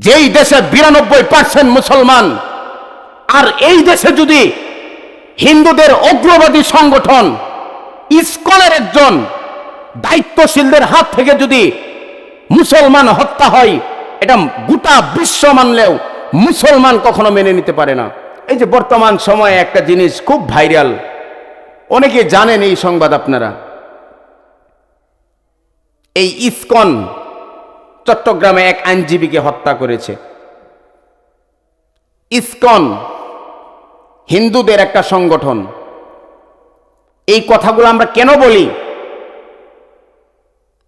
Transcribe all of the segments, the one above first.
যেই দেশে 92% মুসলমান, আর এই দেশে যদি হিন্দুদের অগ্রবাদী সংগঠন ইসকনের একজন দায়িত্বশীলদের হাত থেকে যদি মুসলমান হত্যা হয়, এটা গোটা বিশ্ব মানলেও মুসলমান কখনো মেনে নিতে পারে না। এই যে বর্তমান সময়ে একটা জিনিস খুব ভাইরাল, অনেকে জানেন এই সংবাদ আপনারা, এই ইসকন চট্টগ্রামে এক আইনজীবীকে হত্যা করেছে। ইসকন হিন্দুদের একটা সংগঠন। এই কথাগুলো আমরা কেন বলি?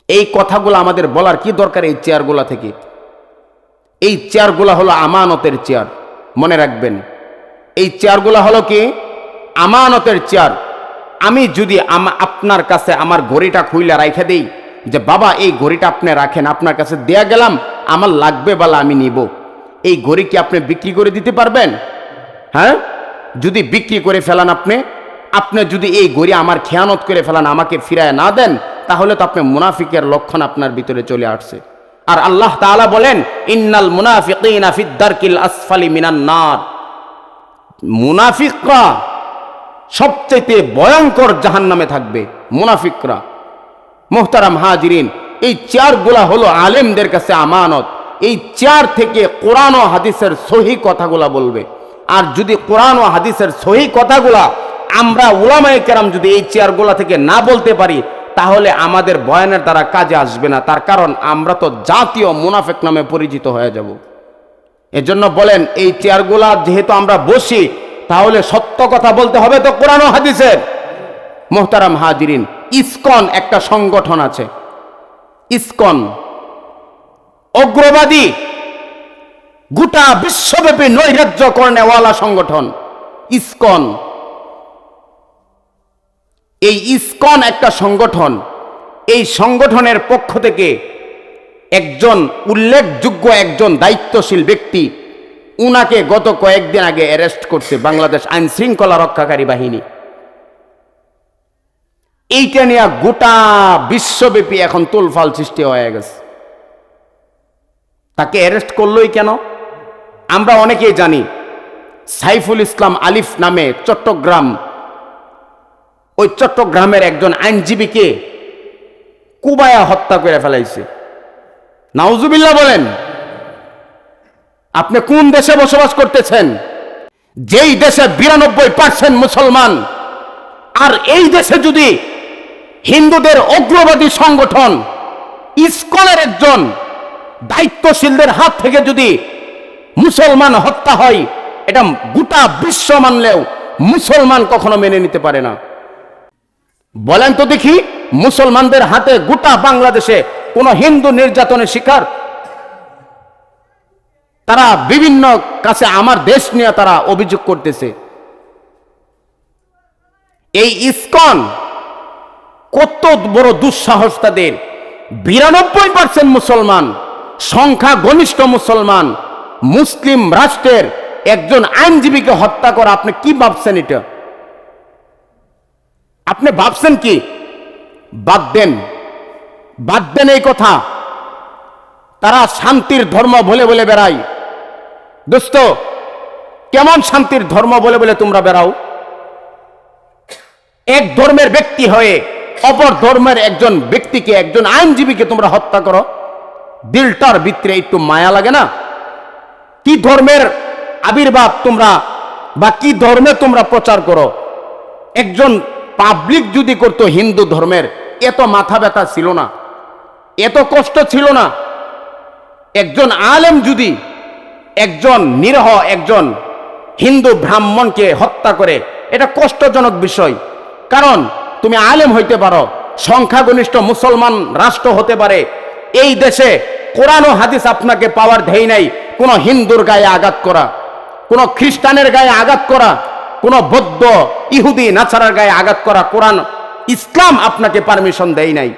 এই কথাগুলো আমাদের বলার কি দরকার? এই চেয়ারগুলা থেকে, এই চেয়ারগুলা হলো আমানতের চেয়ার, মনে রাখবেন। এই চেয়ারগুলা হলো কি? আমানতের চেয়ার। আমি যদি আপনার কাছে আমার ঘড়িটা খুইলা রাইখে দেই যে বাবা এই ঘড়িটা আপনি রাখেন, আপনার কাছে দেয়া গেলাম, আমার লাগবে বলে আমি নিব, এই ঘড়ি কি আপনি বিক্রি করে দিতে পারবেন? হ্যাঁ, যদি বিক্রি করে ফেলান আপনি যদি এই ঘড়ি আমার খেয়ানত করে ফেলান, আমাকে ফিরায় না দেন, তাহলে তো আপনি মুনাফিকের লক্ষণ আপনার ভিতরে চলে আসছে। আর আল্লাহ তাআলা বলেন ইন্নাল মুনাফিকিনা ফিদ দারকিল আসফালি মিনান নার, মুনাফিকরা সবচেয়ে ভয়ঙ্কর জাহান্নামে থাকবে। মুনাফিকরা, মুহতারাম হাজিরিন, এই চেয়ারগুলা হলো আলেমদের কাছে আমানত। এই চেয়ার থেকে কোরআন ও হাদিসের সহি কথাগুলা বলবে। আর যদি কোরআন ও হাদিসের সহি কথাগুলা আমরা উলামায়ে কেরাম যদি এই চেয়ারগুলা থেকে না বলতে পারি, তাহলে আমাদের বয়ানের দ্বারা কাজে আসবে না। তার কারণ আমরা তো জাতীয় মুনাফিক নামে পরিচিত হয়ে যাব। এজন্য বলেন এই চেয়ারগুলা যেহেতু আমরা বসি, তাহলে সত্য কথা বলতে হবে তো কোরআন ও হাদিসের। মুহতারাম হাজিরিন, ইসকন একটা সংগঠন আছে। ইসকন অগ্রবাদী, গোটা বিশ্বব্যাপী নৈরাজ্য করেওয়ালা সংগঠন ইসকন। এই ইসকন একটা সংগঠন। এই সংগঠনের পক্ষ থেকে একজন উল্লেখযোগ্য একজন দায়িত্বশীল ব্যক্তি, উনাকে গত কয়েকদিন আগে অ্যারেস্ট করছে বাংলাদেশ আইন শৃঙ্খলা রক্ষাকারী বাহিনী। এইটা নিয়ে গোটা বিশ্বব্যাপী এখন তোলফাল সৃষ্টি হয়ে গেছে। তাকে অ্যারেস্ট করলোই কেন? আমরা অনেকেই জানি সাইফুল ইসলাম আলিফ নামে চট্টগ্রাম, ওই চট্টগ্রামের একজন আইনজীবীকে কুবায়া হত্যা করে ফেলাইছে। নাউজুবিল্লাহ বলেন। আপনি কোন দেশে বসবাস করতেছেন? যেই দেশে 92% মুসলমান, আর এই দেশে যদি হিন্দুদের অগ্রবাদী সংগঠন ইসকনের একজন দায়িত্বশীলদের হাত থেকে যদি মুসলমান হত্যা হয়, এটা গোটা বিশ্ব মানলেও মুসলমান কখনো মেনে নিতে পারে না। বলেন তো দেখি, মুসলমানদের হাতে গোটা বাংলাদেশে কোন হিন্দু নির্যাতনের শিকার? তারা বিভিন্ন কাছে আমার দেশ নিয়ে তারা অভিযোগ করতেছে। এই ইসকন কত বড় দুঃসাহস তাদের! 92% মুসলমান, সংখ্যা গনিষ্ঠ মুসলমান, মুসলিম রাষ্ট্রের একজন আইনজীবীকে হত্যা করা, আপনি কি ভাবছেন? এটা আপনি ভাবছেন কি? বাদ দেন, বাদ দেন এই কথা। তারা শান্তির ধর্ম বলে বলে বেড়ায়। দোস্ত, কেমন শান্তির ধর্ম বলে বলে তোমরা বেড়াও? এক ধর্মের ব্যক্তি হয়ে অপর ধর্মের একজন ব্যক্তিকে, একজন আইনজীবীকে তোমরা হত্যা করো। দিলটার ভিতরে একটু মায়া লাগে না? কি ধর্মের আবির্ভাব তোমরা, বা কি ধর্মে তোমরা প্রচার করো? একজন পাবলিক যদি করতো হিন্দু ধর্মের, এত মাথা ব্যথা ছিল না, এত কষ্ট ছিল না। একজন আলেম যদি একজন নিরহ একজন হিন্দু ব্রাহ্মণকে হত্যা করে, এটা কষ্টজনক বিষয়। কারণ তুমি আলেম হইতে পারো, সংখ্যাগরিষ্ঠ মুসলমান রাষ্ট্র হতে পারে, এই দেশে কোরআন ও হাদিস আপনাকে পাওয়ার দেয় নাই কোন হিন্দুর গায়ে আঘাত করা, কোন খ্রিস্টানের গায়ে আঘাত করা, কোন বৌদ্ধ ইহুদি নাছারার গায়ে আঘাত করা। কোরআন ইসলাম আপনাকে পারমিশন দেয় নাই,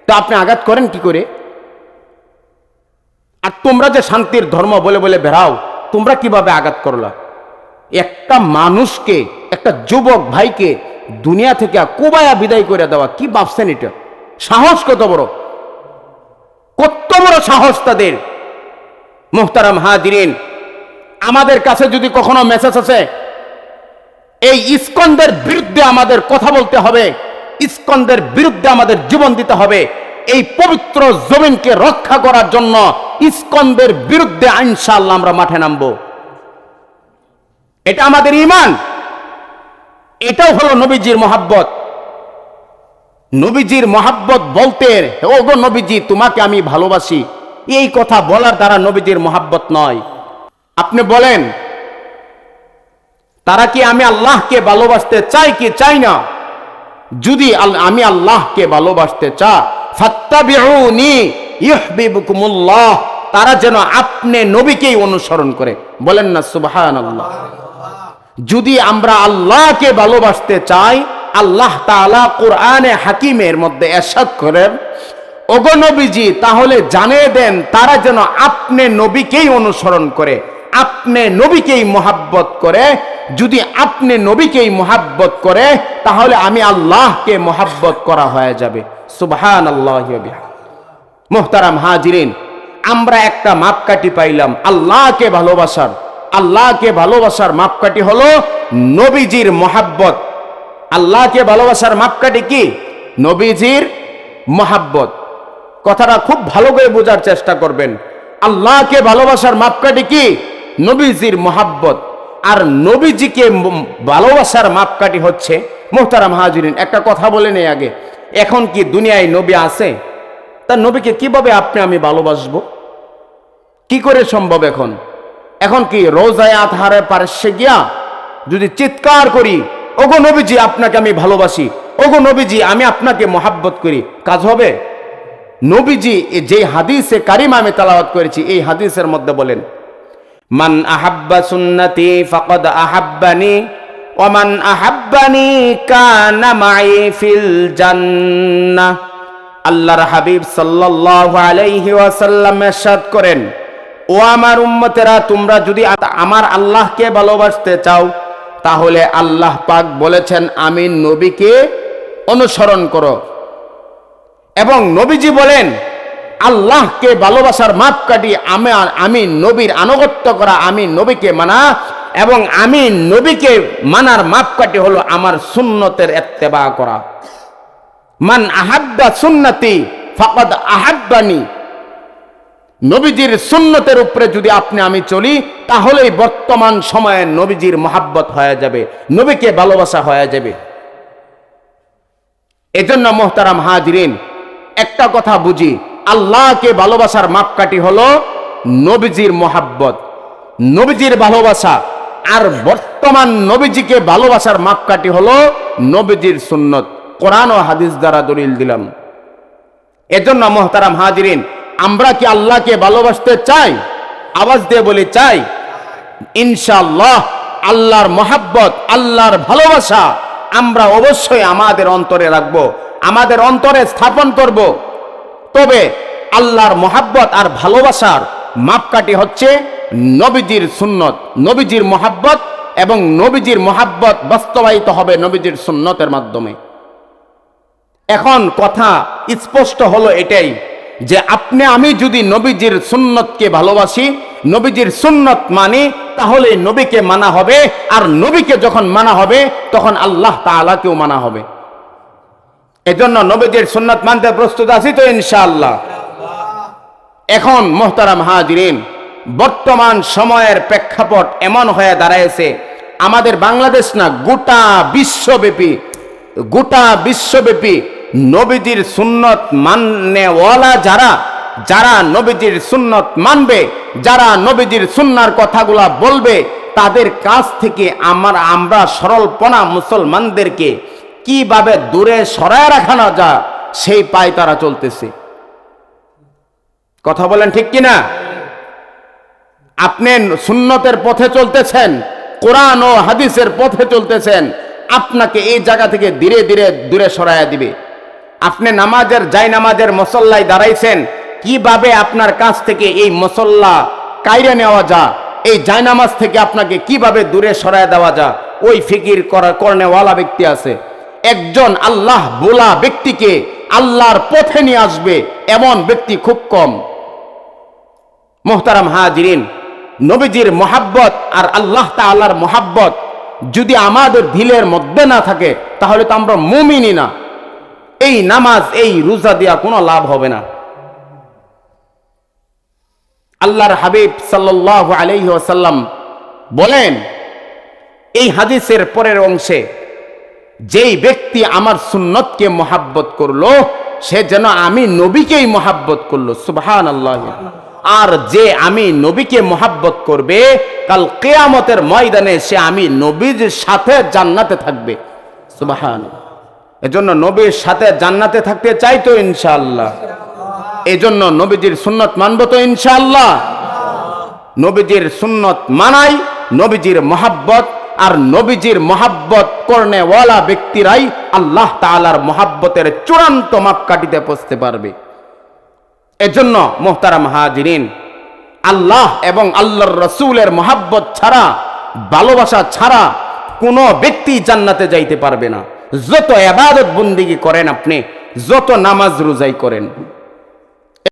তো আপনি আঘাত করেন কি করে? আর তোমরা যে শান্তির ধর্ম বলে বলে বেড়াও, তোমরা কিভাবে আঘাত করলা? একটা মানুষকে, একটা যুবক ভাইকে দুনিয়া থেকে কুবায়া বিদায় করে দেওয়া, কি ভাবছেন? এটা সাহস কত বড়! কত বড় সাহস তাদের! মুহতারাম হাজিরিন, আমাদের কাছে যদি কখনো মেসেজ আছে, এই ইস্কনদের বিরুদ্ধে আমাদের কথা বলতে হবে, ইস্কনদের বিরুদ্ধে আমাদের জীবন দিতে হবে, এই পবিত্র জমিনকে রক্ষা করার জন্য ইস্কনদের বিরুদ্ধে ইনশাআল্লাহ আমরা মাঠে নামবো। এটা আমাদের ঈমান, এটাও হলো নবীজির মহাব্বত। নবীজির মহাব্বত বলতে, ওগো নবীজি তোমাকে আমি ভালোবাসি, এই কথা বলার দ্বারা নবীজির মহাব্বত নয়। আপনি বলেন, তারা কি আমি আল্লাহকে ভালোবাসতে চাই কি চাই না? যদি আমি আল্লাহকে ভালোবাসতে চাই, ফাত্তাবিউনি ইউহিব্বুকুমুল্লাহ, তারা যেন আপনি নবীকেই অনুসরণ করে। বলেন না সুবহানাল্লাহ। যদি আমরা আল্লাহকে ভালোবাসতে চাই, আল্লাহ তাআলা কোরআনে হাকিমের মধ্যে ইরশাদ করেন, ওগো নবীজি তাহলে জানিয়ে দেন তারা যেন আপনি নবীকেই অনুসরণ করে, আপনি নবীকেই মুহাব্বত করে। যদি আপনি নবীকেই মুহাব্বত করে, তাহলে আমি আল্লাহকে মুহাব্বত করা হয়ে যাবে। সুবহানাল্লাহি ওয়া বিহামদিহি। মুহতারাম হাজিরিন, আমরা একটা মাপকাঠি পাইলাম আল্লাহকে ভালোবাসার। আল্লাহকে ভালোবাসার মাপকাঠি হলো নবীজির মুহাব্বত। আল্লাহকে ভালোবাসার মাপকাঠি কি? নবীজির মুহাব্বত। কথাটা খুব ভালো করে বোঝার চেষ্টা করবেন। আল্লাহকে ভালোবাসার মাপকাঠি কি? নবীজির মুহাব্বত। আর নবীজিকে ভালোবাসার মাপকাঠি হচ্ছে, মুহতারাম হাজিরিন একটা কথা বলে নেই আগে, এখন কি দুনিয়ায় নবী আছে? তার নবীকে কিভাবে আপনি আমি ভালোবাসবো? কি করে সম্ভব? এখন কি রোজায় আতহারের পার্শ্বে গিয়া যদি চিৎকার করি, ওগো নবীজি আপনাকে আমি ভালোবাসি, ওগো নবীজি আমি আপনাকে মহাব্বত করি, কাজ হবে? নবীজি যে হাদিসে কারিমা আমি তেলাওয়াত করেছি, এই হাদিসের মধ্যে বলেন, মান আহাব্বা সুন্নতি ফাকাদ আহাব্বানি ওয়া মান আহাব্বানি কানা মাই ফিল জান্নাহ। আল্লাহর হাবিব সাল্লাল্লাহু আলাইহি ওয়াসাল্লাম ইরশাদ করেন, ও আমার উম্মতেরা, তোমরা যদি আমার আল্লাহকে ভালোবাসতে চাও, তাহলে আল্লাহ পাক বলেছেন আমি নবীকে অনুসরণ করো। এবং নবীজি বলেন আল্লাহকে ভালোবাসার মাপকাঠি আমি নবীর আনুগত্য করা, আমি নবীকে মানা, এবং আমি নবীকে মানার মাপকাঠি হলো আমার সুন্নতের ইত্তেবা করা। মান আহাব্বা সুন্নতি ফাকাদ আহাব্বানি। নবীজির সুন্নতের উপরে যদি আপনি আমি চলি, তাহলেই বর্তমান সময়ে নবীজির মহাব্বত হয়ে যাবে, নবীকে ভালোবাসা হয়ে যাবে। এজন্য মুহতারাম হাজিরিন, একটা কথা বুঝি, আল্লাহকে ভালোবাসার মাপকাঠি হলো নবীজির মহাব্বত, নবীজির ভালোবাসা। আর বর্তমান নবীজিকে ভালোবাসার মাপকাঠি হলো নবীজির সুন্নত। কোরআন ও হাদিস দ্বারা দলিল দিলাম। এজন্য মুহতারাম হাজিরিন, আমরা কি আল্লাহকে ভালোবাসতে চাই? আওয়াজ দিয়ে বলি চাই। ইনশাআল্লাহ আল্লাহর মহাব্বত, আল্লাহর ভালোবাসা আমরা অবশ্যই আমাদের অন্তরে রাখব, আমাদের অন্তরে স্থাপন করব। তবে আল্লাহর মহাব্বত আর ভালোবাসার মাপকাঠি হচ্ছে নবীজির সুন্নত, নবীজির মহাব্বত, এবং নবীজির মহাব্বত বাস্তবায়িত হবে নবীজির সুন্নতের মাধ্যমে। এখন কথা স্পষ্ট হলো এটাই যে আপনি আমি যদি নবীজির সুন্নতকে ভালোবাসি, নবীজির সুন্নত মানি, তাহলে নবীকে মানা হবে। আর নবীকে যখন মানা হবে, তখন আল্লাহ তাআলাকেও মানা হবে। এজন্য নবীজির সুন্নত মানতে প্রস্তুত আছি তো ইনশাআল্লাহ। এখন মুহতারাম হাজিরিন, বর্তমান সময়ের প্রেক্ষাপট এমন হয়ে দাঁড়ায়ছে, আমাদের বাংলাদেশ না, গোটা বিশ্বব্যাপী নবীজির সুন্নত মাননেওয়ালা যারা নবীজির সুন্নত মানবে, যারা নবীজির সুন্নাহর কথাগুলা বলবে, তাদের কাছ থেকে আমরা সরলপনা মুসলমানদেরকে কিভাবে দূরে সরায় রাখানো যায় সেই পায় তারা চলতেছে। কথা বলেন ঠিক কিনা? আপনি সুন্নতের পথে চলতেছেন, কোরআন ও হাদিসের পথে চলতেছেন, আপনাকে এই জায়গা থেকে ধীরে ধীরে দূরে সরাইয়া দিবে। আপনি নামাজের মুসল্লায় দাঁড়াইছেন, কিভাবে আপনার কাছ থেকে এই মুসল্লা কাইরে নেওয়া যায়, এই জায়নামাজ থেকে আপনাকে কিভাবে দূরে সরায় দেওয়া যায়, ওই ফিকির করনেওয়ালা ব্যক্তি আছে। একজন আল্লাহ বোলা ব্যক্তিকে আল্লাহর পথে নিয়ে আসবে এমন ব্যক্তি খুব কম। মুহতারাম হাজিরিন, নবীজির মোহাব্বত আর আল্লাহ তাআলার মোহাব্বত যদি আমাদের দিলের মধ্যে না থাকে তাহলে তো আমরা মুমিনই না। এই নামাজ এই রোজা দেওয়া কোনো লাভ হবে না। আল্লাহর হাবিব সাল্লাল্লাহু আলাইহি ওয়াসাল্লাম বলেন এই হাদিসের পরের অংশে, যেই ব্যক্তি আমার সুন্নতকে মোহাব্বত করলো সে যেন আমি নবীকেই মোহাব্বত করলো। সুবহানাল্লাহ। আর যে আমি নবীকে মোহাব্বত করবে কাল কিয়ামতের ময়দানে সে আমি নবীর সাথে জান্নাতে থাকবে। সুবহানাল্লাহ। এজন্য নবীর সাথে জান্নাতে থাকতে চাই তো ইনশাআল্লাহ। এজন্য নবীজির সুন্নত মানবো তো ইনশাআল্লাহ। নবীজির সুন্নত মানাই, নবীজির মোহাব্বত, আর নবীজির মোহাব্বত করনেওয়ালা ব্যক্তিরাই আল্লাহ তাআলার মোহাব্বতের চূড়ান্ত মাপকাঠিতে পৌঁছতে পারবে। এজন্য মুহতারাম হাজিরিন, আল্লাহ এবং আল্লাহর রাসূলের মোহাব্বত ছাড়া, ভালোবাসা ছাড়া কোনো ব্যক্তি জান্নাতে যাইতে পারবে না। যত ইবাদত বন্দেগী করেন আপনি, যত নামাজ রোজাই করেন,